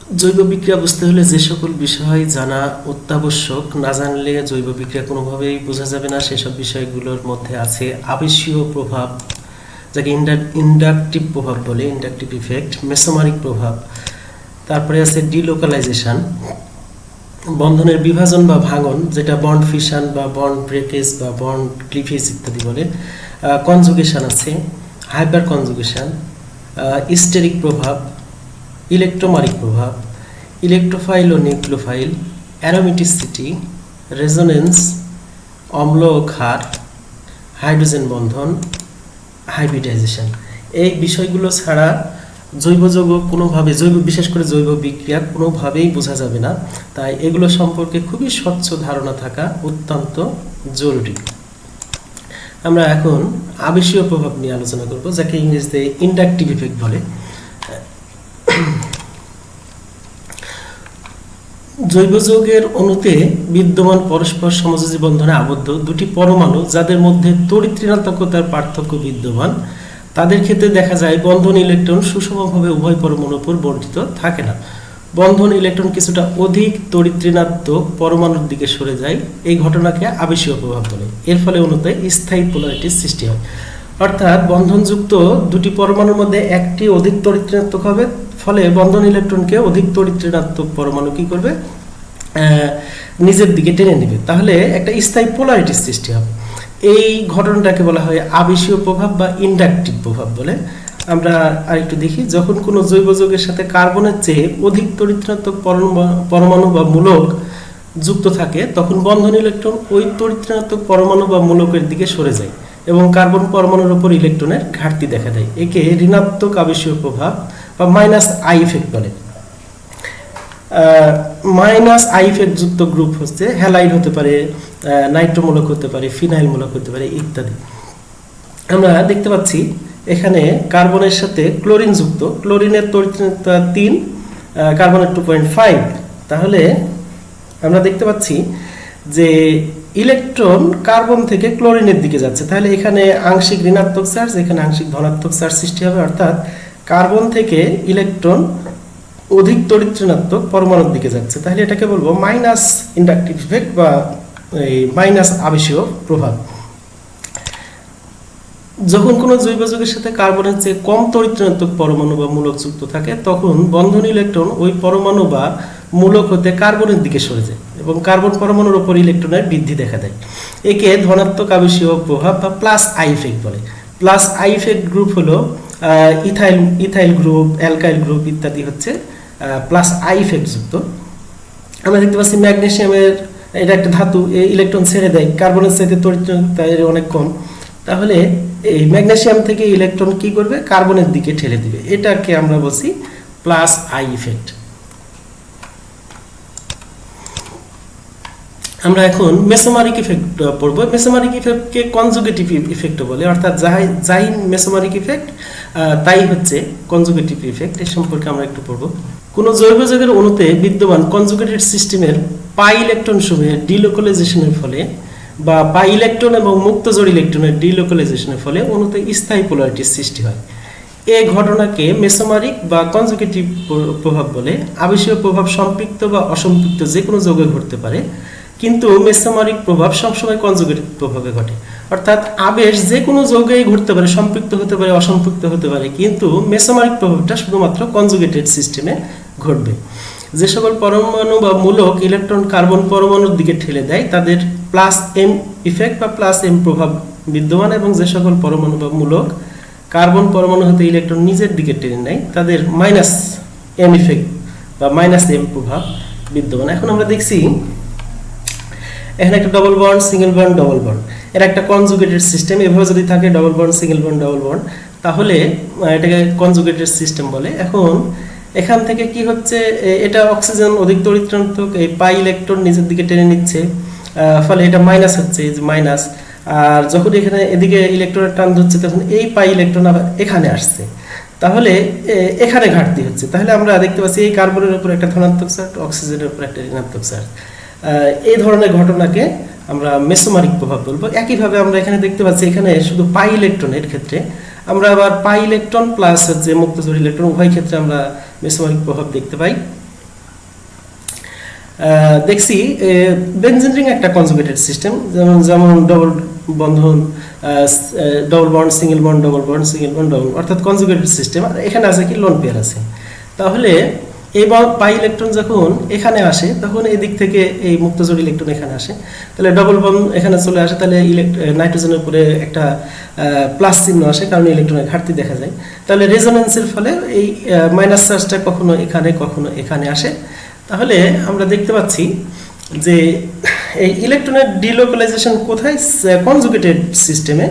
জৈব বিক্রিয়া বুঝতে হলে যে সকল বিষয় জানা অত্যাবশ্যক, না জানলে জৈব বিক্রিয়া কোনোভাবেই বোঝা যাবে না। সেসব বিষয়গুলোর মধ্যে আছে আবেশীয় প্রভাব, যাকে ইন্ডাকটিভ প্রভাব বলে, ইন্ডাকটিভ ইফেক্ট, মেসোমারিক প্রভাব, তারপরে আছে ডিলোকালাইজেশন, বন্ধনের বিভাজন বা ভাঙন, যেটা বন্ড ফিশন বা বন্ড ব্রেকেজ বা বন্ড ক্লিভেজ ইত্যাদি বলে, কনজুগেশন আছে, হাইপার কনজুগেশন, স্টেরিক প্রভাব, ইলেকট্রোমারিক প্রভাব, ইলেকট্রোফাইল ও নিউক্লিওফাইল, অ্যারোমেটিসিটি, রেজোনেন্স, অম্ল ও ক্ষার, হাইড্রোজেন বন্ধন, হাইব্রিডাইজেশন। এই বিষয়গুলো ছাড়া জৈব যৌগ কোনোভাবে, বিশেষ করে জৈব বিক্রিয়া কোনোভাবেই বোঝা যাবে না। তাই এগুলো সম্পর্কে খুবই স্বচ্ছ ধারণা থাকা অত্যন্ত জরুরি। আমরা এখন আবেশীয় প্রভাব নিয়ে আলোচনা করব, যাকে ইংরেজিতে ইন্ডাকটিভ ইফেক্ট বলে। জৈব যৌগের অণুতে বিদ্যমান পরস্পর সমযোজী বন্ধনে আবদ্ধ দুটি পরমাণু, যাদের মধ্যে তড়িৎ ঋণাত্মকতার পার্থক্য বিদ্যমান, তাদের ক্ষেত্রে দেখা যায় বন্ধন ইলেকট্রন সুষমভাবে উভয় পরমাণুর উপর বণ্টিত থাকে না। বন্ধন ইলেকট্রন কিছুটা অধিক তড়িৎ ঋণাত্মক পরমাণুর দিকে সরে যায়। এই ঘটনাকে আবেশীয় প্রভাব বলে। এর ফলে অণুতে স্থায়ী পোলারিটির সৃষ্টি হয়। অর্থাৎ বন্ধনযুক্ত দুটি পরমাণুর মধ্যে একটি অধিক তড়িৎ ঋণাত্মক হবে, ফলে বন্ধন ইলেকট্রনকে অধিক তড়িৎ ঋণাত্মক পরমাণু কি করবে, নিজের দিকে টেনে নেবে। তাহলে একটা স্থায়ী পোলারিটির সৃষ্টি হবে। এই ঘটনাটাকে বলা হয় আবেশীয় প্রভাব বা ইন্ডাকটিভ প্রভাব বলে। আমরা আরেকটু দেখি, যখন কোনো জৈব যৌগের সাথে কার্বনের চেয়ে অধিক তড়িৎ ঋণাত্মক পরমাণু বা মূলক যুক্ত থাকে, তখন বন্ধন ইলেকট্রন ওই তড়িৎ ঋণাত্মক পরমাণু বা মূলকের দিকে সরে যায় এবং কার্বন পরমাণুর উপর ইলেকট্রনের ঘাটতি দেখা দেয়। একে ঋণাত্মক আবেশীয় প্রভাব বা মাইনাস আই ইফেক্ট বলে। মাইনাস আই ইফেক্ট যুক্ত গ্রুপ হচ্ছে হ্যালাইড হতে পারে, নাইট্রোমূলক হতে পারে, ফিনাইল মূলক হতে পারে ইত্যাদি। আমরা দেখতে পাচ্ছি এখানে কার্বনের সাথে ক্লোরিন যুক্ত, ক্লোরিনের তড়িৎ ঋণাত্মকতা 3, কার্বনের 2.5। তাহলে আমরা দেখতে পাচ্ছি যে ইলেকট্রন কার্বন থেকে ক্লোরিনের দিকে যাচ্ছে। তাহলে এখানে আংশিক ঋণাত্মক চার্জ, এখানে আংশিক ধনাত্মক চার্জ সৃষ্টি হবে। অর্থাৎ কার্বন থেকে ইলেকট্রন অধিক তড়িৎ ঋণাত্মক পরমাণুর দিকে যাচ্ছে। তাহলে এটাকে বলবো মাইনাস ইন্ডাকটিভ ইফেক্ট বা মাইনাস আবেশীয় প্রভাব। যখন কোনো জৈব যৌগের সাথে কার্বনের চেয়ে কম তড়িৎ ঋণাত্মক পরমাণু বা মূলক যুক্ত থাকে, তখন বন্ধন ইলেকট্রন ওই পরমাণু বা মূলক হতে কার্বনের দিকে সরে যায় এবং কার্বন পরমাণুর উপর ইলেকট্রনের বৃদ্ধি দেখা দেয়। একে ধনাত্মক আবেশীয় প্রভাব বা প্লাস আই ইফেক্ট বলে। প্লাস আই ইফেক্ট গ্রুপ হলো ইথাইল গ্রুপ, অ্যালকাইল গ্রুপ ইত্যাদি হচ্ছে প্লাস আই ইফেক্ট যুক্ত। আমরা দেখতে পাচ্ছি ম্যাগনেসিয়ামের, এটা একটা ধাতু, ইলেকট্রন ছেড়ে দেয়, কার্বনের চাইতে তড়িৎ ঋণাত্মকতা অনেক কম। তাহলে এই ম্যাগনেসিয়াম থেকে ইলেকট্রন কি করবে, কার্বনের দিকে ঠেলে দিবে। এটাকে আমরা বলছি প্লাস আই ইফেক্ট। আমরা এখন মেসোমারিক ইফেক্ট পড়ব। মেসোমারিক ইফেক্টকে কনজুগেটিভ ইফেক্টও বলে। অর্থাৎ যাই মেসোমারিক ইফেক্ট তাই হচ্ছে কনজুগেটিভ ইফেক্ট। এর সম্পর্কে আমরা একটু পড়ব। কোনো জৈব যৌগের অণুতে বিদ্যমান কনজুগেটেড সিস্টেমের পাই ইলেকট্রন সমূহের ডিলোকালাইজেশনের ফলে বা পাই ইলেকট্রন এবং মুক্ত জোড় ইলেকট্রনের ডিলোকালাইজেশনের ফলে অণুতে স্থায়ী পোলারিটির সৃষ্টি হয়। এই ঘটনাকে মেসোমারিক বা কনজুগেটিভ প্রভাব বলে। আবেশীয় প্রভাব সম্পৃক্ত বা অসম্পৃক্ত যে কোনো যৌগে ঘটতে পারে, কিন্তু মেসোমারিক প্রভাব সবসময় কনজুগেটিভ প্রভাবে ঘটে। অর্থাৎ আবেশ যে কোনো যৌগেই ঘটতে পারে, সম্পৃক্ত হতে পারে, অসম্পৃক্ত হতে পারে, কিন্তু মেসোমারিক প্রভাবটা শুধুমাত্র কনজুগেটেড সিস্টেমে ঘটবে। যে সকল পরমাণু বা মূলক ইলেকট্রন কার্বন পরমাণুর দিকে ঠেলে দেয়, তাদের প্লাস এম ইফেক্ট বা প্লাস এম প্রভাব বিদ্যমান, এবং যে সকল পরমাণু বা মূলক কার্বন পরমাণু হতে ইলেকট্রন নিজের দিকে টেনে নেয়, তাদের মাইনাস এম ইফেক্ট বা মাইনাস এম প্রভাব বিদ্যমান। এখন আমরা দেখছি এখানে একটা double bond, single bond, double bond, এর একটা কনজুগেটেড সিস্টেম। এভাবে যদি থাকে double bond, single bond, double bond, তাহলে এটাকে কনজুগেটেড সিস্টেম বলে। এখন এখান থেকে কি হচ্ছে, এটা অক্সিজেন অধিক তড়িৎ ঋণাত্মক, এই পাই ইলেকট্রন নিজের দিকে টেনে নিচ্ছে, ফলে এটা মাইনাস হচ্ছে, এই যে মাইনাস। আর যখন এখানে এদিকে ইলেকট্রনের টান ধরছে, তখন এই পাই ইলেকট্রন আবার এখানে আসছে, তাহলে এখানে ঘাটতি হচ্ছে। তাহলে আমরা দেখতে পাচ্ছি এই কার্বনের উপর একটা ধনাত্মক চার্জ, অক্সিজেনের উপর একটা ঋণাত্মক চার্জ। এই ধরনের ঘটনাকে আমরা মেসোমারিক প্রভাব বলবো। একইভাবে আমরা এখানে দেখতে পাচ্ছি, এখানে শুধু পাই ইলেকট্রনের ক্ষেত্রে আমরা আবার পাই ইলেকট্রন প্লাস হচ্ছে মুক্ত জোড় ইলেকট্রন, উভয় ক্ষেত্রে আমরা মেসোমারিক প্রভাব দেখতে পাই। দেখছি বেনজিন রিং একটা কনজুগেটেড সিস্টেম, যেমন ডবল বন্ধন, double bond, single bond, double bond, single bond, double, অর্থাৎ কনজুগেটেড সিস্টেম। আর এখানে আছে কি লোন পেয়ার আছে। তাহলে এই পাই ইলেকট্রন যখন এখানে আসে তখন এই দিক থেকে এই মুক্তজোড় ইলেকট্রন এখানে আসে, তাহলে ডবল বন্ড এখানে চলে আসে, তাহলে নাইট্রোজেনের উপরে একটা প্লাস চিহ্ন আসে, কারণ ইলেকট্রনের ঘাটতি দেখা যায়। তাহলে রেজোনেন্সের ফলে এই মাইনাস চার্জটা কখনো এখানে আসে। তাহলে আমরা দেখতে পাচ্ছি যে এই ইলেকট্রনের ডিলোকালাইজেশন কোথায়? কনজুগেটেড সিস্টেমে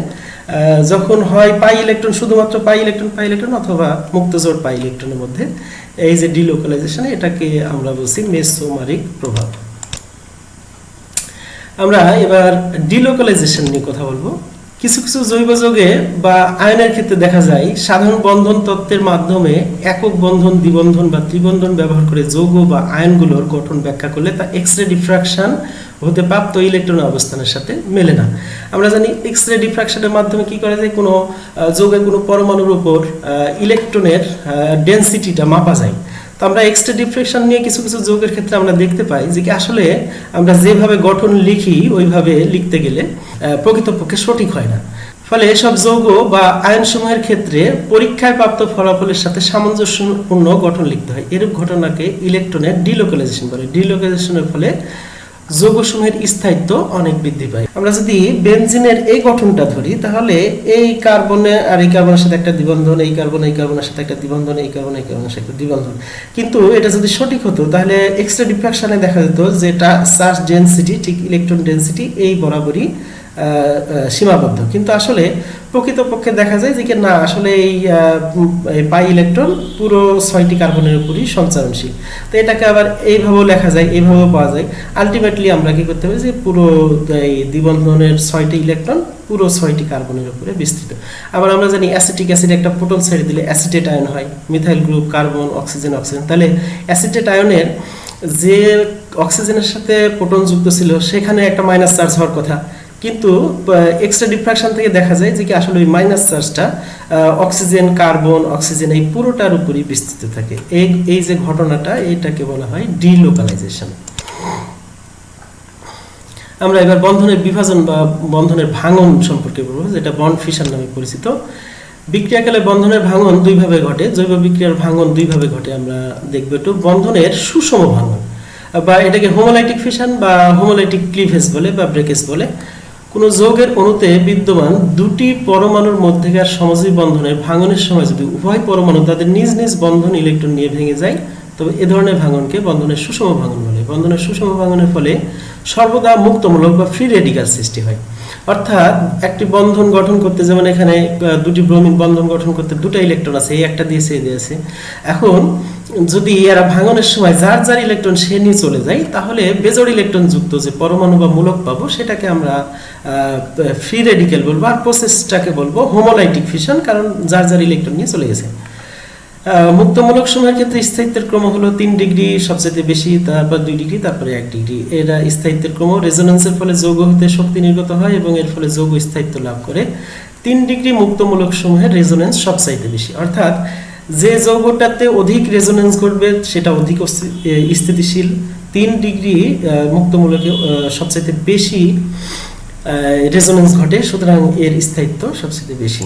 যখন হয় পাই ইলেকট্রন, শুধুমাত্র পাই ইলেকট্রন অথবা মুক্তজোড় পাই ইলেকট্রনের মধ্যে, এই যে ডিলোকালাইজেশন, এটাকে আমরা বলছি মেসোমারিক প্রভাব। আমরা এবার ডিলোকালাইজেশন নিয়ে কথা বলবো। কিছু কিছু জৈব যৌগে বা আয়নের ক্ষেত্রে দেখা যায় সাধারণ বন্ধন তত্ত্বের মাধ্যমে একক বন্ধন, দ্বিবন্ধন বা ত্রিবন্ধন ব্যবহার করে যৌগ বা আয়নগুলোর গঠন ব্যাখ্যা করলে তা এক্স রে ডিফ্রাকশন হতে প্রাপ্ত ইলেকট্রনের অবস্থানের সাথে মেলে না। আমরা জানি এক্স রে ডিফ্রাকশনের মাধ্যমে কি করা যায়, কোনো যৌগের কোনো পরমাণুর উপর ইলেকট্রনের ডেনসিটিটা মাপা যায়। তো আমরা এক্স রে ডিফ্রাকশন নিয়ে কিছু কিছু যৌগের ক্ষেত্রে আমরা দেখতে পাই যে কি আসলে আমরা যেভাবে গঠন লিখি ওইভাবে লিখতে গেলে প্রকৃতপক্ষে সঠিক হয় না। ফলে এসব যৌগ বা আয়নসমূহের ক্ষেত্রে পরীক্ষায় প্রাপ্ত ফলাফলের সাথে সামঞ্জস্যপূর্ণ গঠন লিখতে হয়। এরূপ ঘটনাকে ইলেকট্রনের ডিলোকালাইজেশন বলে। ডিলোকালাইজেশনের ফলে যৌগসমূহের স্থায়িত্ব অনেক বৃদ্ধি পায়। আমরা যদি বেনজিনের এই গঠনটা ধরি, তাহলে এই কার্বনে আর এই কার্বনের সাথে একটা দ্বিবন্ধন, এই কার্বনের সাথে একটা দ্বিবন্ধন, এই কার্বনের সাথে একটা দ্বিবন্ধন। কিন্তু এটা যদি সঠিক হতো তাহলে এক্স রে ডিফ্রাকশনে দেখা যেত যে এটা চার্জ ডেনসিটি ঠিক ইলেকট্রন ডেনসিটি এই বরাবরই সীমাবদ্ধ। কিন্তু আসলে প্রকৃতপক্ষে দেখা যায় যে না, আসলে এই পাই ইলেকট্রন পুরো 6টি কার্বনের উপরই সঞ্চারণশীল। তো এটাকে আবার এইভাবেও লেখা যায়, এইভাবেও পাওয়া যায়। আলটিমেটলি আমরা কি করতে হবে যে পুরো এই দ্বিবন্ধনের 6টি ইলেকট্রন পুরো 6টি কার্বনের উপরে বিস্তৃত। আবার আমরা জানি অ্যাসিটিক অ্যাসিড একটা প্রোটন ছেড়ে দিলে অ্যাসিটেট আয়ন হয়, মিথাইল গ্রুপ, কার্বন, অক্সিজেন। তাহলে অ্যাসিটেট আয়নের যে অক্সিজেনের সাথে প্রোটন যুক্ত ছিল সেখানে একটা মাইনাস চার্জ হওয়ার কথা, কিন্তু এক্স রে ডিফ্রাকশন থেকে দেখা যায় যে কি আসলে ওই মাইনাস চার্জটা অক্সিজেন, কার্বন, অক্সিজেন এই পুরোটার উপরই বিস্তৃত থাকে। এই যে ঘটনাটা, এইটাকে বলা হয় ডিলোকালাইজেশন। আমরা এবার বন্ধনের বিভাজন বা বন্ধনের ভাঙন সম্পর্কে বলবো, যেটা বন্ড ফিশন নামে পরিচিত। বিক্রিয়াকালে বন্ধনের ভাঙন দুইভাবে ঘটে, জৈব বিক্রিয়ার ভাঙন দুইভাবে ঘটে। আমরা দেখবো একটু বন্ধনের সুষম ভাঙন, বা এটাকে হোমোলাইটিক ফিশন বা হোমোলাইটিক ক্লিভেজ বলে বা ব্রেকেজ বলে। কোনো যৌগের অণুতে বিদ্যমান দুটি পরমাণুর মধ্যেকার সমযোজী বন্ধনের ভাঙনের সময় যদি উভয় পরমাণু তাদের নিজ নিজ বন্ধন ইলেকট্রন নিয়ে ভেঙে যায়, তবে এ ধরনের ভাঙনকে বন্ধনের সুষম ভাঙন বলে। বন্ধনের সুষম ভাঙনের ফলে সর্বদা মুক্তমূলক বা ফ্রি রেডিক্যাল সৃষ্টি হয়। অর্থাৎ একটি বন্ধন গঠন করতে, যেমন এখানে দুটি ব্রোমিন বন্ধন গঠন করতে দুটো ইলেকট্রন আছে, এই একটা দিয়েছে, এই দিয়েছে। এখন যদি এরা ভাঙনের সময় যার যার ইলেকট্রন সে নিয়ে চলে যায়, তাহলে বেজোড় ইলেকট্রন যুক্ত যে পরমাণু বা মূলক পাবো সেটাকে আমরা ফ্রি রেডিক্যাল বলবো। আর প্রসেসটাকে বলবো হোমোলাইটিক ফিশন, কারণ যার যার ইলেকট্রন নিয়ে চলে গেছে। মুক্তমূলক সময়ের ক্ষেত্রে স্থায়িত্বের ক্রম হলো 3 ডিগ্রি সবচেয়ে বেশি, তারপর 2 ডিগ্রি, তারপরে 1 ডিগ্রি। এরা স্থায়িত্বের ক্রম। রেজোনেন্সের ফলে যৌগ হতে শক্তি নির্গত হয় এবং এর ফলে যৌগ স্থায়িত্ব লাভ করে। 3 ডিগ্রি মুক্তমূলক সময়ের রেজোনেন্স সবচাইতে বেশি, অর্থাৎ যে যৌগটাতে অধিক রেজোনেন্স ঘটবে সেটা অধিক স্থিতিশীল। 3 ডিগ্রি মুক্তমূলকে সবচাইতে বেশি রেজোনেন্স ঘটে, সুতরাং এর স্থায়িত্ব সবচেয়ে বেশি।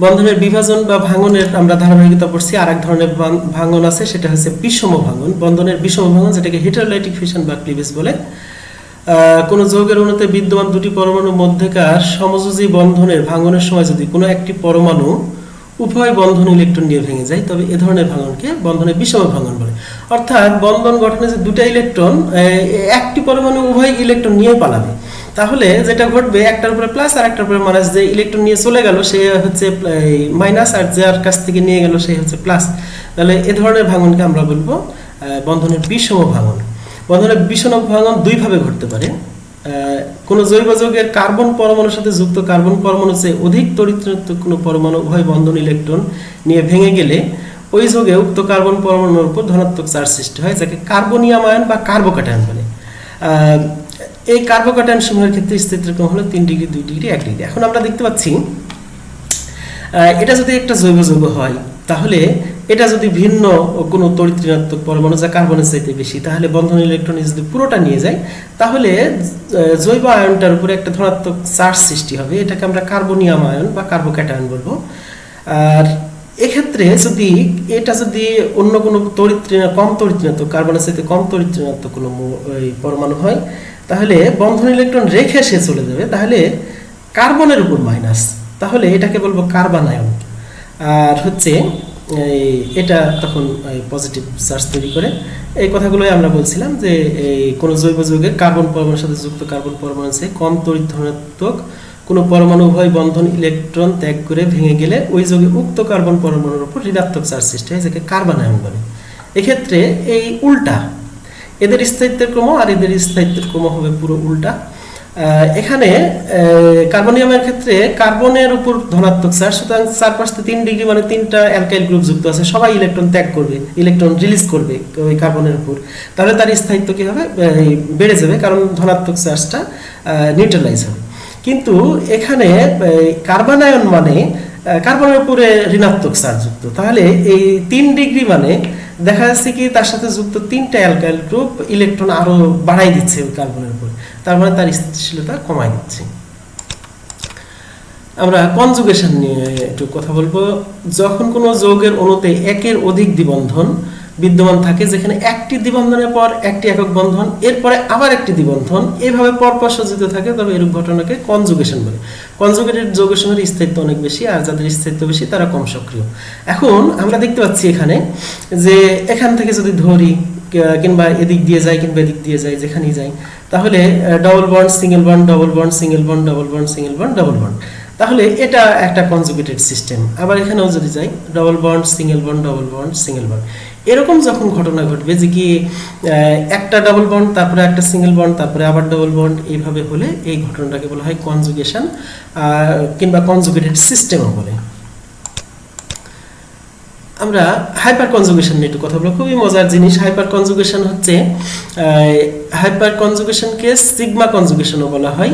বন্ধনের বিভাজন বা ভাঙনের আমরা ধারাবাহিকতা পড়ছি। আর এক ধরনের ভাঙন আছে, সেটা হচ্ছে বিষম ভাঙন। বন্ধনের বিষম ভাঙন, যেটাকে হেটারোলাইটিক ফিশন বা ক্লিভেজ বলে। কোন যৌগের অণুতে বিদ্যমান দুটি পরমাণুর মধ্যেকার সমযোজী বন্ধনের ভাঙনের সময় যদি কোনো একটি পরমাণু উভয় বন্ধন ইলেকট্রন নিয়ে ভেঙে যায়, তবে এ ধরনের ভাঙনকে বন্ধনের বিষম ভাঙন বলে। অর্থাৎ বন্ধন গঠনে যে দুটো ইলেকট্রন, একটি পরমাণু উভয় ইলেকট্রন নিয়ে পালাবে, তাহলে যেটা ঘটবে একটার উপরে প্লাস আর একটার উপরে মাইনাস। যে ইলেকট্রন নিয়ে চলে গেল সে হচ্ছে মাইনাস, আর যার কাছ থেকে নিয়ে গেল সে হচ্ছে প্লাস। তাহলে এ ধরনের ভাঙনকে আমরা বলবো বন্ধনের বিষম ভাঙন। বন্ধনের বিষম ভাঙন দুইভাবে ঘটতে পারে। কোন জৈব যৌগের কার্বন পরমাণুর সাথে যুক্ত কার্বন পরমাণুর চেয়ে অধিক তড়িৎ কোনো পরমাণু উভয় বন্ধন ইলেকট্রন নিয়ে ভেঙে গেলে ওই যৌগে উক্ত কার্বন পরমাণুর উপর ধনাত্মক চার্জ সৃষ্টি হয়, যাকে কার্বনিয়াম আয়ন বা কার্বোক্যাটায়ন বলে। এই কার্বোক্যাটায়ন সমূহের ক্ষেত্রে স্থিতির ক্রম হলো 3 ডিগ্রি, 2 ডিগ্রি, 1 ডিগ্রি। এখন আমরা দেখতে পাচ্ছি এটা যদি একটা জৈব যৌগ হয়, তাহলে এটা যদি ভিন্ন কোনো তড়িৎ ঋণাত্মক পরমাণু যা কার্বনের চাইতে বেশি, তাহলে বন্ধন ইলেকট্রন যদি পুরোটা নিয়ে যায়, তাহলে জৈব আয়নটার উপরে একটা ধনাত্মক চার্জ সৃষ্টি হবে। এটাকে আমরা কার্বনিয়াম আয়ন বা কার্বোক্যাটায়ন বলবো। আর এক্ষেত্রে যদি এটা যদি অন্য কোনো কম তড়িৎ ঋণাত্মক, কার্বনের চাইতে কম তড়িৎ ঋণাত্মক কোনো পরমাণু হয়, তাহলে বন্ধন ইলেকট্রন রেখে সে চলে যাবে, তাহলে কার্বনের উপর মাইনাস, তাহলে এটাকে বলবো কার্বানায়ন। আর হচ্ছে এটা তখন পজিটিভ চার্জ তৈরি করে। এই কথাগুলোই আমরা বলছিলাম যে এই কোনো জৈব যৌগের কার্বন পরমাণুর সাথে যুক্ত কার্বন পরমাণু চেয়ে কম তড়িৎ ধনাত্মক কোনো পরমাণু উভয় বন্ধন ইলেকট্রন ত্যাগ করে ভেঙে গেলে ওই যৌগে উক্ত কার্বন পরমাণুর উপর ঋণাত্মক চার্জ সৃষ্টি হয়, যাকে কার্বানায়ন বলে। এক্ষেত্রে এই উল্টা, এদের স্থায়িত্বের ক্রম আর এদের স্থায়িত্বের ক্রম হবে পুরো উল্টা। এখানে কার্বনিয়ামের ক্ষেত্রে কার্বনের উপর ধনাত্মক চার্জ, সুতরাং 4-5-3 ডিগ্রি মানে 3টা অ্যালকাইল গ্রুপ যুক্ত আছে, সবাই ইলেকট্রন ত্যাগ করবে, ইলেকট্রন রিলিজ করবে ওই কার্বনের উপর, তাহলে তার স্থায়িত্ব কি হবে, বেড়ে যাবে, কারণ ধনাত্মক চার্জটা নিউট্রালাইজ হবে। কিন্তু এখানে কার্বানায়ন মানে কার্বনের উপরে ঋণাত্মক চার্জ যুক্ত, তাহলে এই 3 ডিগ্রি মানে দেখা যাচ্ছে কি তার সাথে যুক্ত 3টা অ্যালকাইল গ্রুপ ইলেকট্রন আরো বাড়াই দিচ্ছে ওই কার্বনের উপর, তার মানে তার স্থিতিশীলতা কমাই দিচ্ছে। আমরা কনজুগেশন নিয়ে একটু কথা বলবো। যখন কোনো যৌগের অণুতে একের অধিক দ্বিবন্ধন বিদ্যমান থাকে, যেখানে একটি দ্বিবন্ধনের পর একটি একক বন্ধন, এরপরে আবার একটি দ্বিবন্ধন এইভাবে পরপর সজ্জিত থাকে, তবে এরূপ ঘটনাকে কনজুগেশন বলে। কনজুগেটেড যৌগসমূহের স্থায়িত্ব অনেক বেশি, আর যাদের স্থায়িত্ব বেশি তারা কম সক্রিয়। এখন আমরা দেখতে পাচ্ছি এখানে যে এখান থেকে যদি ধরি কিংবা এদিক দিয়ে যায় কিংবা এদিক দিয়ে যায়, যেখানেই যাই, তাহলে double bond single bond, double bond single bond, double bond single bond, double bond, তাহলে এটা একটা কনজুগেটেড সিস্টেম। আবার এখানেও যদি যাই double bond single bond, double bond single bond, এরকম যখন ঘটনা ঘটবে যে কি একটা ডবল বন্ড তারপরে একটা সিঙ্গেল বন্ড তারপরে আবার ডবল বন্ড, এইভাবে হলে এই ঘটনাটাকে বলা হয় কনজুগেশন কিংবা কনজুগেটেড সিস্টেমও বলে। আমরা হাইপার কনজুগেশন নিয়ে একটু কথা বলবো, খুবই মজার জিনিস। হাইপার কনজুগেশন হচ্ছে, হাইপার কনজুগেশনকে সিগমা কনজুগেশনও বলা হয়।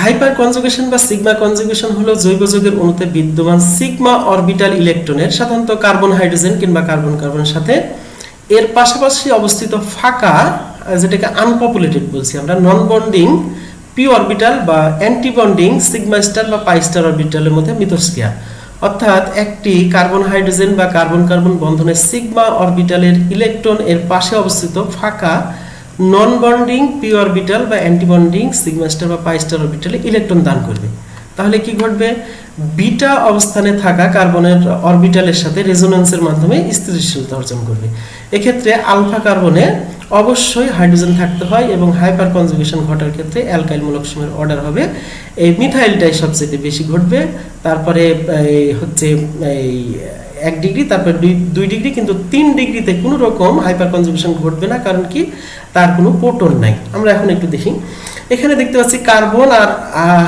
হাইপার কনজুগেশন বা সিগমা কনজুগেশন হলো জৈব যৌগের অণুতে বিদ্যমান সিগমা অরবিটাল ইলেকট্রনের, সাধারণত কার্বন হাইড্রোজেন কিংবা কার্বন কার্বনের সাথে এর পাশাপাশি অবস্থিত ফাঁকা, যেটাকে আনপপুলেটেড বলছি আমরা, নন বন্ডিং পি অরবিটাল বা অ্যান্টি বন্ডিং সিগমা স্টার বা পাই স্টার অরবিটালের মধ্যে মিথস্ক্রিয়া। অর্থাৎ একটি কার্বন হাইড্রোজেন বা কার্বন কার্বন বন্ধনের সিগমা অরবিটালের ইলেকট্রন এর পাশে অবস্থিত ফাঁকা নন বন্ডিং পি অরবিটাল বা অ্যান্টি বন্ডিং সিগমা স্টার বা পাই স্টার অরবিটালে ইলেকট্রন দান করবে। তাহলে কি ঘটবে, বিটা অবস্থানে থাকা কার্বনের অরবিটালের সাথে রেজোন্যান্সের মাধ্যমে স্থিতিশীলতা অর্জন করবে। এক্ষেত্রে আলফা কার্বনে অবশ্যই হাইড্রোজেন থাকতে হয় এবং হাইপার কনজুগেশন ঘটার ক্ষেত্রে অ্যালকাইল মূলকসমূহের অর্ডার হবে এই মিথাইলটাই সবচেয়ে বেশি ঘটবে, তারপরে হচ্ছে এই 1 ডিগ্রি, তারপরে 2 ডিগ্রি, কিন্তু 3 ডিগ্রিতে কোনো রকম হাইপার কনজুগেশন ঘটবে না, কারণ কি তার কোনো প্রোটন নাই। আমরা এখন একটু দেখি, এখানে দেখতে পাচ্ছি কার্বন আর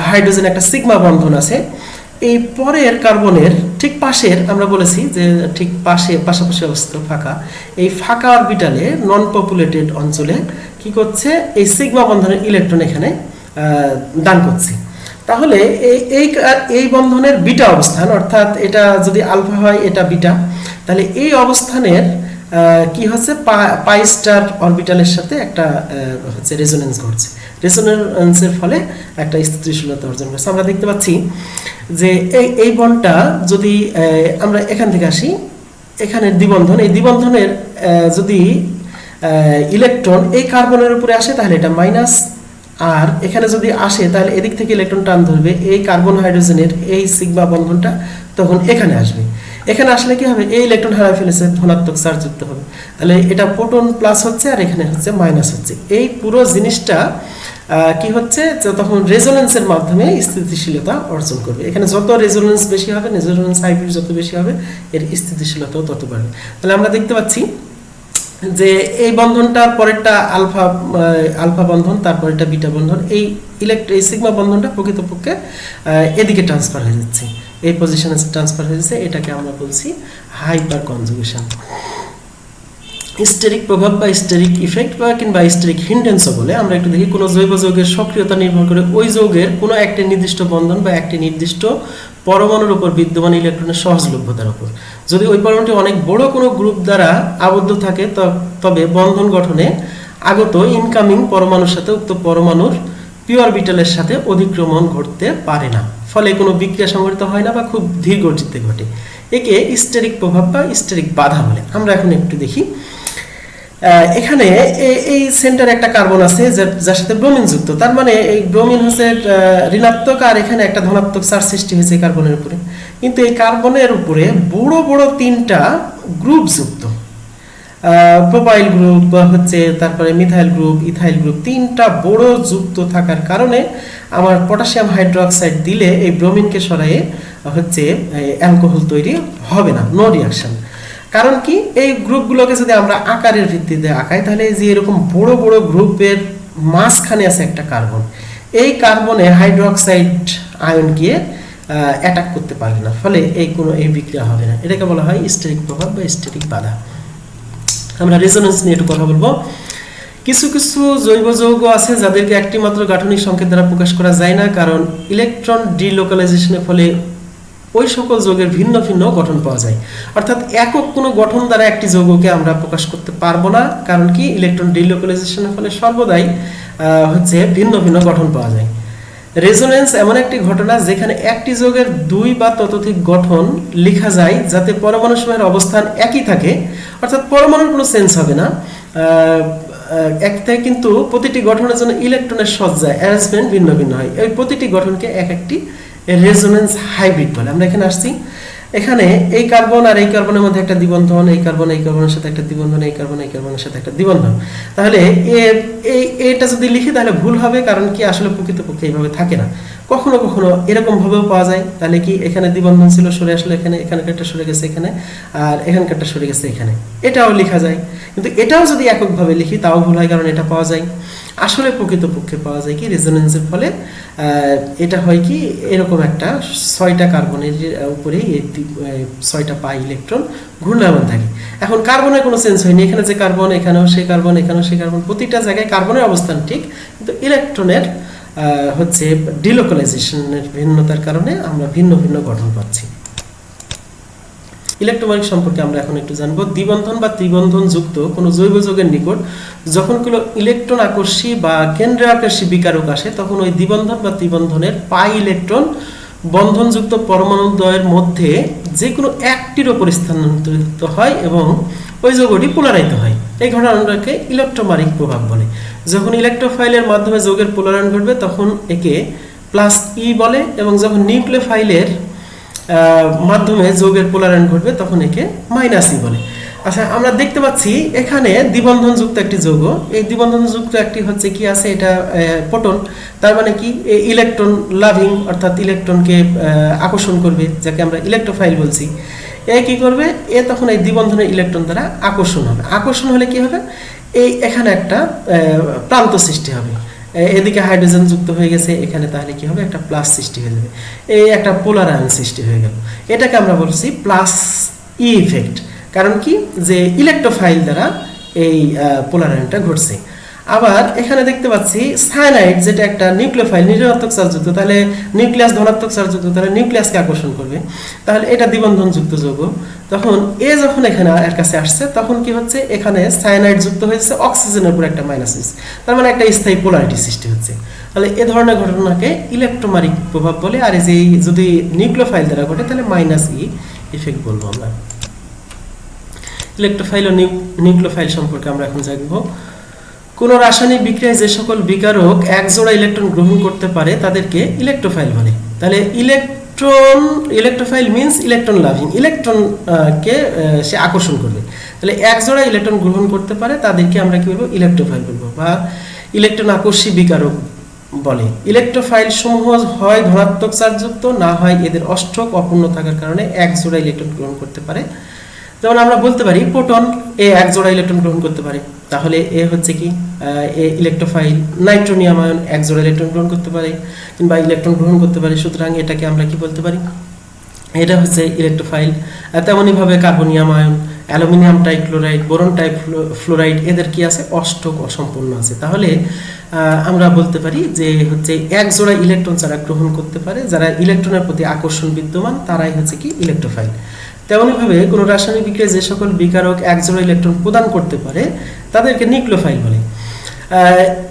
হাইড্রোজেন একটা সিগমা বন্ধন আছে। এই পরের কার্বনের ঠিক পাশের, আমরা বলেছি যে ঠিক পাশাপাশি অবস্থিত ফাঁকা, এই ফাঁকা অরবিটালে নন পপুলেটেড অঞ্চলে কি করছে, এই সিগমা বন্ধনের ইলেকট্রন এখানে দান করছে। তাহলে এই বন্ধনের বিটা অবস্থান, অর্থাৎ এটা যদি আলফা হয় এটা বিটা, তাহলে এই অবস্থানের কি হচ্ছে, পাই স্টার অরবিটালের সাথে একটা হচ্ছে রেজোনেন্স ঘটছে। রেজোনেন্সের ফলে একটা স্থিতিশীলতা অর্জন করছে। আমরা দেখতে পাচ্ছি যে এই বন্ডটা যদি আমরা এখান থেকে আসি, এখানের দ্বিবন্ধন, এই দ্বিবন্ধনের যদি ইলেকট্রন এই কার্বনের উপরে আসে তাহলে এটা মাইনাস, আর এখানে যদি আসে তাহলে এদিক থেকে ইলেকট্রন টান ধরবে এই কার্বন হাইড্রোজেনের এই সিগমা বন্ধনটা, তখন এখানে আসবে। এখানে আসলে কি হবে, এই ইলেকট্রন হারায় ফেলেছে, ধনাত্মক চার্জ যুক্ত হবে, তাহলে এটা প্রোটন প্লাস হচ্ছে আর এখানে হচ্ছে মাইনাস হচ্ছে। এই পুরো জিনিসটা কি হচ্ছে, তখন রেজোনেন্সের মাধ্যমে স্থিতিশীলতা অর্জন করবে। এখানে যত রেজোনেন্স বেশি হবে, রেজোনেন্স হাইব্রিড যত বেশি হবে, এর স্থিতিশীলতাও তত বাড়বে। তাহলে আমরা দেখতে পাচ্ছি যে এই বন্ধনটার পরেরটা আলফা বন্ধন, তারপরেরটা বিটা বন্ধন, এই সিগমা বন্ধনটা প্রকৃতপক্ষে এদিকে ট্রান্সফার হয়ে যাচ্ছে, এই পজিশনে ট্রান্সফার হয়ে যাচ্ছে। এটাকে আমরা বলছি হাইপার কনজুগেশন। স্টেরিক প্রভাব বা স্টেরিক ইফেক্ট বা কিংবা স্টেরিক হিন্ড্রেন্সও বলে। আমরা একটু দেখি, কোনো জৈব যৌগের সক্রিয়তা নির্ভর করে ওই যৌগের কোনো একটি নির্দিষ্ট বন্ধন বা একটি নির্দিষ্ট পরমাণুর উপর বিদ্যমান ইলেকট্রনের সহজলভ্যতার উপর। যদি ওই পরমাণুটি অনেক বড় কোনো গ্রুপ দ্বারা আবদ্ধ থাকে তবে বন্ধন গঠনে আগত ইনকামিং পরমাণুর সাথে উক্ত পরমাণুর পি অরবিটালের সাথে অধিক্রমণ ঘটতে পারে না, ফলে কোনো বিক্রিয়া সংঘটিত হয় না বা খুব ধীর গতিতে ঘটে। একে স্টেরিক প্রভাব বা স্টেরিক বাধা বলে। আমরা এখন একটু দেখি। এখানে এই সেন্টারে একটা কার্বন আছে যার সাথে ব্রোমিন যুক্ত, তার মানে এই ব্রোমিন হচ্ছে ঋণাত্মক আর এখানে একটা ধনাত্মক চার্জ সৃষ্টি হয়েছে কার্বনের উপরে। কিন্তু এই কার্বনের উপরে বড় বড় তিনটা গ্রুপ যুক্ত, প্রোপাইল গ্রুপ হচ্ছে, তারপরে মিথাইল গ্রুপ, ইথাইল গ্রুপ, তিনটা বড় যুক্ত থাকার কারণে আমার পটাশিয়াম হাইড্রোক্সাইড দিলে এই ব্রোমিনকে সরাইয়ে হচ্ছে অ্যালকোহল তৈরি হবে না, নো রিয়াকশন। কারণ কি, এই গ্রুপগুলোকে যদি আমরা আকারের ভিত্তিতে আঁকাই তাহলে যে এরকম বড় বড় গ্রুপের মাঝখানে আছে একটা কার্বন, এই কার্বনে হাইড্রোক্সাইড আয়ন গিয়ে অ্যাটাক করতে পারবে না, ফলে এই বিক্রিয়া হবে না। এটাকে বলা হয় স্টেরিক প্রভাব বা স্টেরিক বাধা। আমরা রেজোনেন্স নিয়ে একটু কথা বলবো। কিছু কিছু জৈব যৌগ আছে যাদেরকে একটি মাত্র গাঠনিক সংকেত দ্বারা প্রকাশ করা যায় না, কারণ ইলেকট্রন ডিলোকালাইজেশনের ফলে ওই সকল যৌগের ভিন্ন ভিন্ন গঠন পাওয়া যায়। অর্থাৎ একক কোনো গঠন দ্বারা একটি যৌগকে আমরা প্রকাশ করতে পারবো না, কারণ কি ইলেকট্রন ডিলোকালাইজেশনের ফলে সর্বদাই হচ্ছে ভিন্ন ভিন্ন গঠন পাওয়া যায়। রেজোনেন্স এমন একটি ঘটনা যেখানে একটি যৌগের দুই বা ততোধিক গঠন লেখা যায় যাতে পরমাণুসমূহের অবস্থান একই থাকে, অর্থাৎ পরমাণুর কোনো চেঞ্জ হবে না, একটাই, কিন্তু প্রতিটি গঠনের জন্য ইলেকট্রনের সজ্জা অ্যারেঞ্জমেন্ট ভিন্ন ভিন্ন হয়। এই প্রতিটি গঠনকে এক একটি রেজোনেন্স হাইব্রিড বলে। আমরা এখানে আসছি, এখানে এই কার্বন আর এই কার্বনের মধ্যে একটা দ্বিবন্ধন, এই কার্বন এই কার্বনের সাথে একটা দ্বিবন্ধন, এই কার্বন এই কার্বনের সাথে একটা দ্বিবন্ধন। তাহলে এটা যদি লিখি তাহলে ভুল হবে, কারণ কি আসলে প্রকৃতপক্ষে এইভাবে থাকে না, কখনো কখনো এরকম ভাবেও পাওয়া যায়। তাহলে কি এখানে দ্বিবন্ধন ছিল, সরে আসলে এখানকারটা সরে গেছে এখানে, আর এখানকারটা সরে গেছে এখানে, এটাও লেখা যায়। কিন্তু এটাও যদি এককভাবে লিখি তাও ভুল হয়, কারণ এটা পাওয়া যায়। আসলে প্রকৃতপক্ষে পাওয়া যায় কি রেজোনেন্সের ফলে এটা হয় কি এরকম একটা 6টা কার্বনের উপরেই 6টা পাই ইলেকট্রন ঘূর্ণায়মান থাকে। এখন কার্বনের কোনো চেঞ্জ হয়নি, এখানে যে কার্বন, এখানেও সেই কার্বন, এখানেও সেই কার্বন, প্রতিটা জায়গায় কার্বনের অবস্থান ঠিক, কিন্তু ইলেকট্রনের হচ্ছে ডিলোকালাইজেশনের ভিন্নতার কারণে আমরা ভিন্ন ভিন্ন গঠন পাচ্ছি। ইলেক্ট্রোমেরিক সম্পর্কে আমরা এখন একটু জানবো। দ্বিবন্ধন বা ত্রিবন্ধন যুক্ত কোনো জৈব যৌগের নিকট যখন কোনো ইলেকট্রন আকর্ষী বা কেন্দ্র আকর্ষী বিকারক আসে তখন ওই দ্বিবন্ধন বা ত্রিবন্ধনের পাই ইলেকট্রন বন্ধনযুক্ত পরমাণুদ্বয়ের মধ্যে যে কোনো একটির ওপর স্থানান্তরিত হয় এবং ওই যৌগটি পোলারাইত হয়। এই ঘটনাটাকে ইলেক্ট্রোমেরিক প্রভাব বলে। যখন ইলেকট্রোফাইলের মাধ্যমে যৌগের পোলারায়ন ঘটবে তখন একে প্লাস ই বলে, এবং যখন নিউক্লিওফাইলের মাধ্যমে যৌগের পোলারায়ন ঘটবে তখন একে মাইনাস ই বলে। আচ্ছা, আমরা দেখতে পাচ্ছি এখানে দ্বিবন্ধনযুক্ত একটি যৌগ, এই দ্বিবন্ধনযুক্ত একটি হচ্ছে কি আছে, এটা প্রোটন, তার মানে কি ইলেকট্রন লাভিং, অর্থাৎ ইলেকট্রনকে আকর্ষণ করবে, যাকে আমরা ইলেকট্রোফাইল বলছি। এ কি করবে, এ তখন এই দ্বিবন্ধনের ইলেকট্রন দ্বারা আকর্ষণ হবে। আকর্ষণ হলে কি হবে, এখানে একটা প্রান্ত সৃষ্টি হবে, এদিকে হাইড্রোজেন যুক্ত হয়ে গেছে এখানে, তাহলে কি হবে, একটা প্লাস সৃষ্টি হয়ে যাবে, এই একটা পোলার আয়ন সৃষ্টি হয়ে গেল। এটাকে আমরা বলছি প্লাস ই ইফেক্ট। কারণ কি, যে ইলেকট্রোফাইল দ্বারা এই পোলার আয়নটা ঘটছে। আবার এখানে দেখতে পাচ্ছি সায়ানাইড, যেটা একটা নিউক্লিওফাইল, ঋণাত্মক চার্জযুক্ত, তাহলে নিউক্লিয়াস ধনাত্মক চার্জযুক্ত, তাহলে নিউক্লিয়াসকে আকর্ষণ করবে, তাহলে এটা দ্বিবন্ধনযুক্ত যৌগ। তখন যখন এখানে এর কাছে আসছে তখন কি হচ্ছে, এখানে সায়ানাইড যুক্ত হয়েছে অক্সিজেনের উপর একটা মাইনাস, তার মানে একটা স্থায়ী পোলারিটি সৃষ্টি হচ্ছে। তাহলে এ ধরনের ঘটনাকে ইলেক্ট্রোমেরিক প্রভাব বলে। আর এই যে যদি নিউক্লিওফাইল দ্বারা ঘটে তাহলে মাইনাস ই ইফেক্ট বলবো আমরা। ইলেকট্রোফাইল ও নিউক্লিওফাইল সম্পর্কে আমরা এখন জানবো। কোন রাসায়নিক বিক্রিয়ায় যে সকল বিকারক এক জোড়া ইলেকট্রন গ্রহণ করতে পারে তাদেরকে ইলেকট্রোফাইল বলে। তাহলে ইলেকট্রোফাইল মিন্স ইলেকট্রন লাভিং, ইলেকট্রনকে সে আকর্ষণ করবে। তাহলে এক জোড়া ইলেকট্রন গ্রহণ করতে পারে তাদেরকে আমরা কি বলবো, ইলেকট্রোফাইল বলবো বা ইলেকট্রন আকর্ষী বিকারক বলে। ইলেকট্রোফাইল সমূহ হয় ধনাত্মক চার্জযুক্ত, না হয় এদের অষ্টক অপূর্ণ থাকার কারণে এক জোড়া ইলেকট্রন গ্রহণ করতে পারে। যেমন আমরা বলতে পারি প্রোটন এক জোড়া ইলেকট্রন গ্রহণ করতে পারে, তাহলে এ হচ্ছে কি ইলেকট্রোফাইল। নাইট্রোনিয়াম আয়ন এক জোড়া ইলেকট্রন গ্রহণ করতে পারে কিংবা ইলেকট্রন গ্রহণ করতে পারে, সুতরাং এটাকে আমরা কি বলতে পারি, এটা হচ্ছে ইলেকট্রোফাইল। তেমনই ভাবে carbonium ion aluminium trichloride, boron fluoride এদের কি আছে অষ্টক অসম্পূর্ণ আছে। তাহলে আমরা বলতে পারি যে হচ্ছে এক জোড়া ইলেকট্রন যারা গ্রহণ করতে পারে, যারা ইলেকট্রনের প্রতি আকর্ষণ বিদ্যমান, তারাই হচ্ছে কি ইলেকট্রোফাইল। তেমনিভাবে কোনো রাসায়নিক বিক্রিয়ায় যে সকল বিকারক এক জোড়া ইলেকট্রন প্রদান করতে পারে তাদেরকে নিউক্লিওফাইল বলে।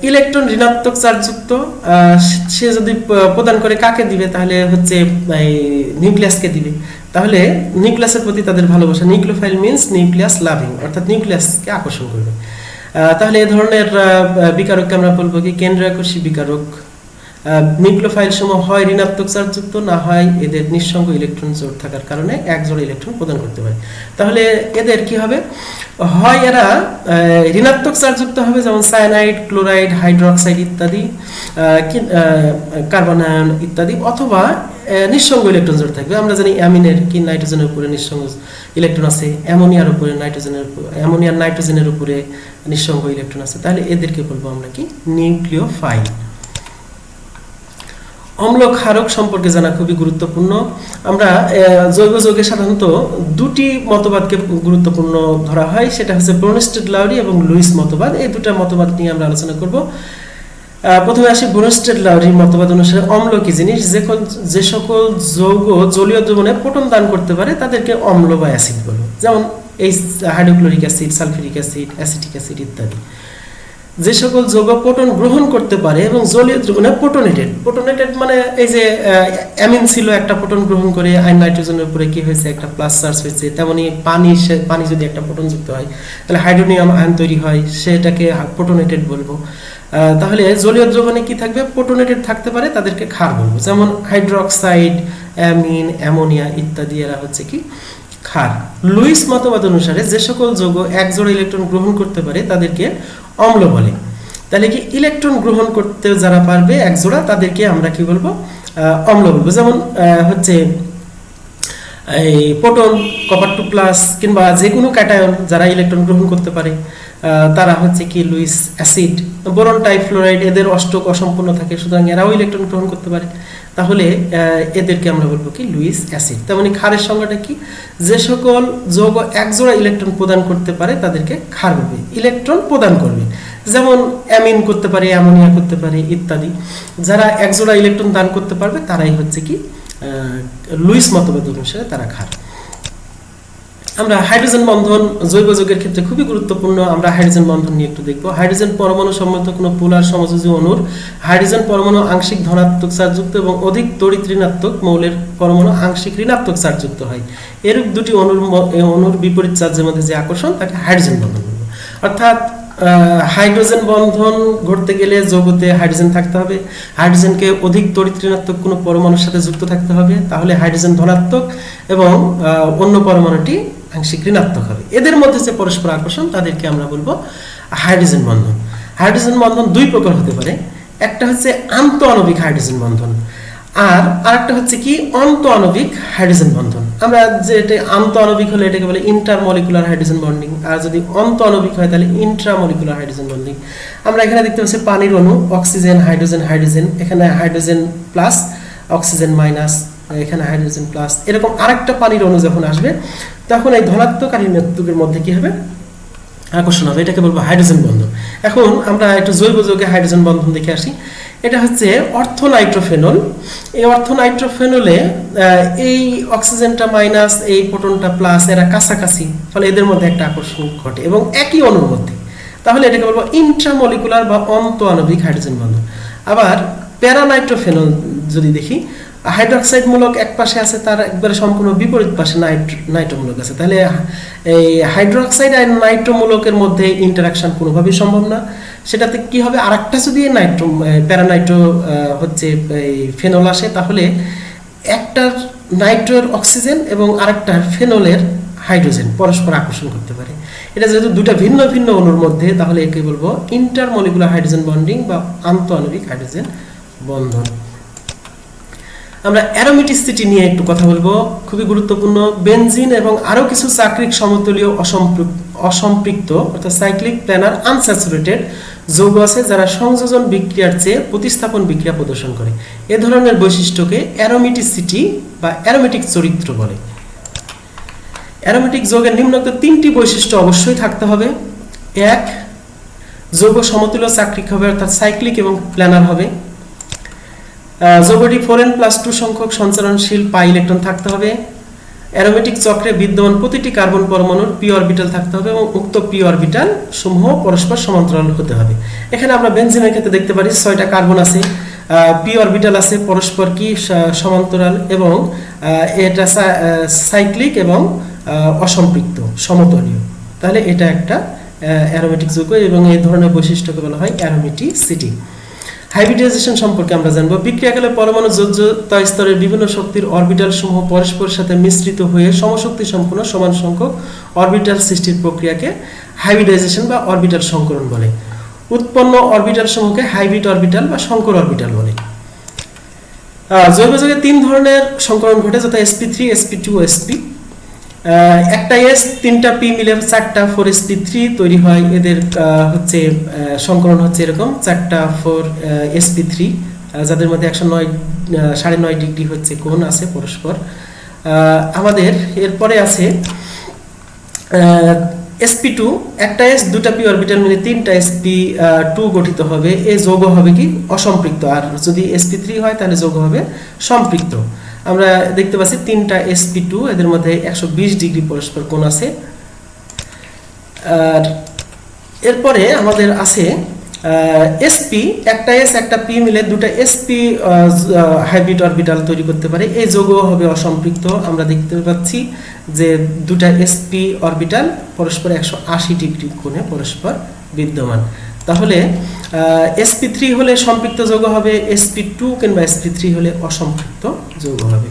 ইলেকট্রন ঋণাত্মক চার্জযুক্ত সে যদি প্রদান করে কাকে দিবে, তাহলে হচ্ছে নিউক্লিয়াসকে দিবে। তাহলে নিউক্লিয়াসের প্রতি তাদের ভালোবাসা, নিউক্লিওফাইল মিন্স নিউক্লিয়াস লাভিং, অর্থাৎ নিউক্লিয়াসকে আকর্ষণ করবে। তাহলে এই ধরনের বিকারককে আমরা বলবো কি কেন্দ্রাকর্ষী বিকারক। নিউক্লিওফাইল সমূহ হয় ঋণাত্মক চার্জযুক্ত, না হয় এদের নিঃসঙ্গ ইলেকট্রন জোড় থাকার কারণে এক জোড়া ইলেকট্রন প্রদান করতে পারে। তাহলে এদের কি হবে, হয় এরা ঋণাত্মক চার্জযুক্ত হবে, যেমন সায়ানাইড, ক্লোরাইড, হাইড্রোক্সাইড ইত্যাদি, কার্বনায়ন ইত্যাদি, অথবা নিঃসঙ্গ ইলেকট্রন জোড় থাকবে। আমরা জানি অ্যামিনের কি নাইট্রোজেনের উপরে নিঃসঙ্গ ইলেকট্রন আছে, অ্যামোনিয়ার উপরে অ্যামোনিয়ার নাইট্রোজেনের উপরে নিঃসঙ্গ ইলেকট্রন আছে। তাহলে এদেরকে বলবো আমরা কি নিউক্লিওফাইল। অম্ল ক্ষারক সম্পর্কে জানা খুবই গুরুত্বপূর্ণ। আমরা জৈব যৌগে সাধারণত দুটি মতবাদকে গুরুত্বপূর্ণ ধরা হয়, সেটা হচ্ছে ব্রনস্টেড-লাউরি এবং লুইস মতবাদ। এই দুটো মতবাদ নিয়ে আমরা আলোচনা করব। প্রথমে আসি ব্রনস্টেড-লাউরি মতবাদ অনুসারে অম্ল কি জিনিস, যে সকল যৌগ জলীয় দ্রবণে প্রোটন দান করতে পারে তাদেরকে অম্ল বা অ্যাসিড বলে, যেমন এই hydrochloric acid, sulphuric acid, acetic acid ইত্যাদি। যে সকল যৌগ প্রোটন গ্রহণ করতে পারে এবং জলীয় দ্রবণে প্রোটনেটেড মানে এই যে অ্যামিন ছিল, একটা প্রোটন গ্রহণ করে আয়ন নাইট্রোজেনের উপরে কি হয়েছে, একটা প্লাস চার্জ হয়েছে। তেমনি পানি যদি একটা প্রোটন যুক্ত হয় তাহলে হাইড্রোনিয়াম আয়ন তৈরি হয়, সেটাকে প্রোটনেটেড বলবো। তাহলে জলীয় দ্রবণে কি থাকবে, প্রোটনেটেড থাকতে পারে, তাদেরকে ক্ষার বলবো, যেমন হাইড্রোক্সাইড, অ্যামিন, অ্যামোনিয়া ইত্যাদি, এরা হচ্ছে কি ক্ষার। লুইস মতবাদ অনুসারে যে সকল যৌগ এক জোড়া ইলেকট্রন গ্রহণ করতে পারে তাদেরকে অম্ল বলে। তাহলে কি ইলেকট্রন গ্রহণ করতে যারা পারবে এক জোড়া, তাদেরকে আমরা কি বলবো, অম্ল বলবো। যেমন হচ্ছে এই প্রোটন, কপার 2+ কিংবা যে কোনো ক্যাটায়ন যারা ইলেকট্রন গ্রহণ করতে পারে তারা হচ্ছে কি লুইস অ্যাসিড। বোরন টাইফ্লোরাইড এদের অষ্টক অসম্পূর্ণ থাকে, সুতরাং এরাও ইলেকট্রন গ্রহণ করতে পারে, তাহলে এদেরকে আমরা বলবো কি লুইস অ্যাসিড। তেমনি ক্ষারের সংজ্ঞাটা কি, যে সকল যৌগ এক জোড়া ইলেকট্রন প্রদান করতে পারে তাদেরকে ক্ষার বলবে, ইলেকট্রন প্রদান করবে, যেমন অ্যামিন করতে পারে, অ্যামোনিয়া করতে পারে ইত্যাদি। যারা এক জোড়া ইলেকট্রন দান করতে পারবে তারাই হচ্ছে কি লুইস মতবাদ অনুসারে তারা ক্ষার। আমরা হাইড্রোজেন বন্ধন জৈব যৌগের ক্ষেত্রে খুবই গুরুত্বপূর্ণ। আমরা হাইড্রোজেন বন্ধন নিয়ে একটু দেখব। হাইড্রোজেন পরমাণু সম্মত কোনো পোলার সমযোজী অণুর হাইড্রোজেন পরমাণু আংশিক ধনাত্মক চার্জযুক্ত এবং অধিক তড়িৎ ঋণাত্মক মৌলের পরমাণু আংশিক ঋণাত্মক চার্জযুক্ত হয়। এরূপ দুটি অণুর বিপরীত চার্জের মধ্যে যে আকর্ষণ তাকে হাইড্রোজেন বন্ধন বলবো। অর্থাৎ হাইড্রোজেন বন্ধন ঘটতে গেলে যৌগতে হাইড্রোজেন থাকতে হবে, হাইড্রোজেনকে অধিক তড়িৎ ঋণাত্মক কোনো পরমাণুর সাথে যুক্ত থাকতে হবে, তাহলে হাইড্রোজেন ধনাত্মক এবং অন্য পরমাণুটি আংশিক ঋণাত্মক হবে। এদের মধ্যে যে পরস্পর আকর্ষণ তাদেরকে আমরা বলবো হাইড্রোজেন বন্ধন। হাইড্রোজেন বন্ধন দুই প্রকার হতে পারে, একটা হচ্ছে আন্ত আণবিক হাইড্রোজেন বন্ধন, আর আরেকটা হচ্ছে কি অন্ত আণবিক হাইড্রোজেন বন্ধন। আমরা যেটা আন্ত আণবিক হলে এটাকে বলে ইন্টারমলিকুলার হাইড্রোজেন বন্ডিং, আর যদি অন্ত আণবিক হয় তাহলে ইন্ট্রামলিকুলার হাইড্রোজেন বন্ডিং। আমরা এখানে দেখতে পাচ্ছি পানির অণু, অক্সিজেন, হাইড্রোজেন, হাইড্রোজেন, এখানে হাইড্রোজেন প্লাস, অক্সিজেন মাইনাস, এখানে হাইড্রোজেন প্লাস। এরকম আরেকটা পানির অণু যখন আসবে তখন এই ধনাত্মক আর ঋণাত্মকের মধ্যে কি হবে, আকর্ষণ হবে, এটাকে বলবো হাইড্রোজেন বন্ধন। এখন আমরা একটু জৈব যৌগে হাইড্রোজেন বন্ধন দেখে আসি। এটা হচ্ছে অর্থোনাইট্রোফেনল। এই অর্থোনাইট্রোফেনলে এই অক্সিজেনটা মাইনাস, এই প্রোটনটা প্লাস, এরা কাছাকাছি, ফলে এদের মধ্যে একটা আকর্ষণ ঘটে এবং একই অণুর মধ্যে, তাহলে এটাকে বলবো ইন্ট্রামলিকুলার বা অন্ত আণবিক হাইড্রোজেন বন্ধন। আবার প্যারানাইট্রোফেনল যদি দেখি, হাইড্রোক্সাইড মূলক এক পাশে আছে, তার একবারে সম্পূর্ণ বিপরীত পাশে নাইট্রোমূলক আছে, তাহলে এই হাইড্রোক্সাইড আর নাইট্রোমূলকের মধ্যে ইন্টারাকশন কোনোভাবেই সম্ভব না। সেটাতে কি হবে, আরেকটা যদি প্যারানাইট্রো হচ্ছে এই ফেনল আসে, তাহলে একটার নাইট্রোর অক্সিজেন এবং আরেকটার ফেনলের হাইড্রোজেন পরস্পর আকর্ষণ করতে পারে। এটা যেহেতু দুটা ভিন্ন ভিন্ন অণুর মধ্যে, তাহলে একে বলবো ইন্টারমলিকুলার হাইড্রোজেন বন্ডিং বা আন্তঃআণবিক হাইড্রোজেন বন্ধন। আমরা অ্যারোমেটিসিটি নিয়ে একটু কথা বলবো, খুবই গুরুত্বপূর্ণ। বেনজিন এবং আরও কিছু চাকরিক সমতুলীয় অসম্পৃক্ত অর্থাৎ সাইক্লিক প্ল্যানার আনস্যাচুরেটেড যৌগ আছে যারা সংযোজন বিক্রিয়ার চেয়ে প্রতিস্থাপন বিক্রিয়া প্রদর্শন করে। এ ধরনের বৈশিষ্ট্যকে অ্যারোমেটিসিটি বা অ্যারোমেটিক চরিত্র বলে। অ্যারোমেটিক যৌগের নিম্নোক্ত তিনটি বৈশিষ্ট্য অবশ্যই থাকতে হবে। এক, যৌগ সমতুল্য চাক্রিক হবে অর্থাৎ সাইক্লিক এবং প্ল্যানার হবে। যৌগটি 4n+2 সংখ্যক সঞ্চালনশীল পাই ইলেকট্রন থাকতে হবে। অ্যারোমেটিক চক্রে বিদ্যমান প্রতিটি কার্বন পরমাণুর পি অরবিটাল থাকতে হবে এবং উক্ত পি অরবিটাল সমূহ পরস্পর সমান্তরাল হতে হবে। এখানে আমরা বেনজিনের ক্ষেত্রে দেখতে পারি 6টা কার্বন আছে, পি অরবিটাল আছে পরস্পর কি সমান্তরাল এবং এটা সাইক্লিক এবং অসম্পৃক্ত সমতলীয়। তাহলে এটা একটা অ্যারোমেটিক যৌগ এবং এই ধরনের বৈশিষ্ট্যকে বলা হয় অ্যারোমেটিসিটি। হাইব্রিডাইজেশন সম্পর্কে আমরা জানব। বিক্রিয়াকালে পরমাণু যোজ্যতা স্তরের বিভিন্ন শক্তির অরবিটাল সমূহ পরস্পরের সাথে মিশ্রিত হয়ে সমশক্তি সম্পন্ন সমান সংখ্যক অরবিটাল সৃষ্টির প্রক্রিয়াকে হাইব্রিডাইজেশন বা অরবিটাল সংকরণ বলে। উৎপন্ন অরবিটাল সমূহকে হাইব্রিড অরবিটাল বা সংকর অরবিটাল বলে। জৈব যৌগে 3 ধরনের সংকরণ ঘটে, যথা sp3, sp2, sp। একটা s 3টা p মিলে 4টা 4sp3 তৈরি হয়। এদের হচ্ছে সংকরণ হচ্ছে এরকম 4টা 4 sp3, যাদের মধ্যে 109.9 ডিগ্রি হচ্ছে কোণ আছে পরস্পর। আমাদের এরপরে আছে sp2, একটা s 2টা p অরবিটাল মিলে 3টা sp2 গঠিত হবে। এই যৌগ হবে কি অসম্পৃক্ত, আর যদি sp3 হয় তাহলে যৌগ হবে সম্পৃক্ত। আমরা দেখতে পাচ্ছি 3টা sp2, এদের মধ্যে 120 ডিগ্রি পরস্পর কোণ আছে। আর এরপরে আমাদের আছে sp, একটা s একটা p মিলে 2টা sp হাইব্রিড অরবিটাল তৈরি করতে পারে। এই যৌগ হবে অসম্পৃক্ত। আমরা দেখতে পাচ্ছি যে 2টা sp অরবিটাল পরস্পর 180 ডিগ্রি কোণে পরস্পর বিদ্যমান। তাহলে sp3 হলে সম্পৃক্ত যৌগ হবে, sp2 কিংবা sp3 হলে অসম্পৃক্ত যৌগ হবে।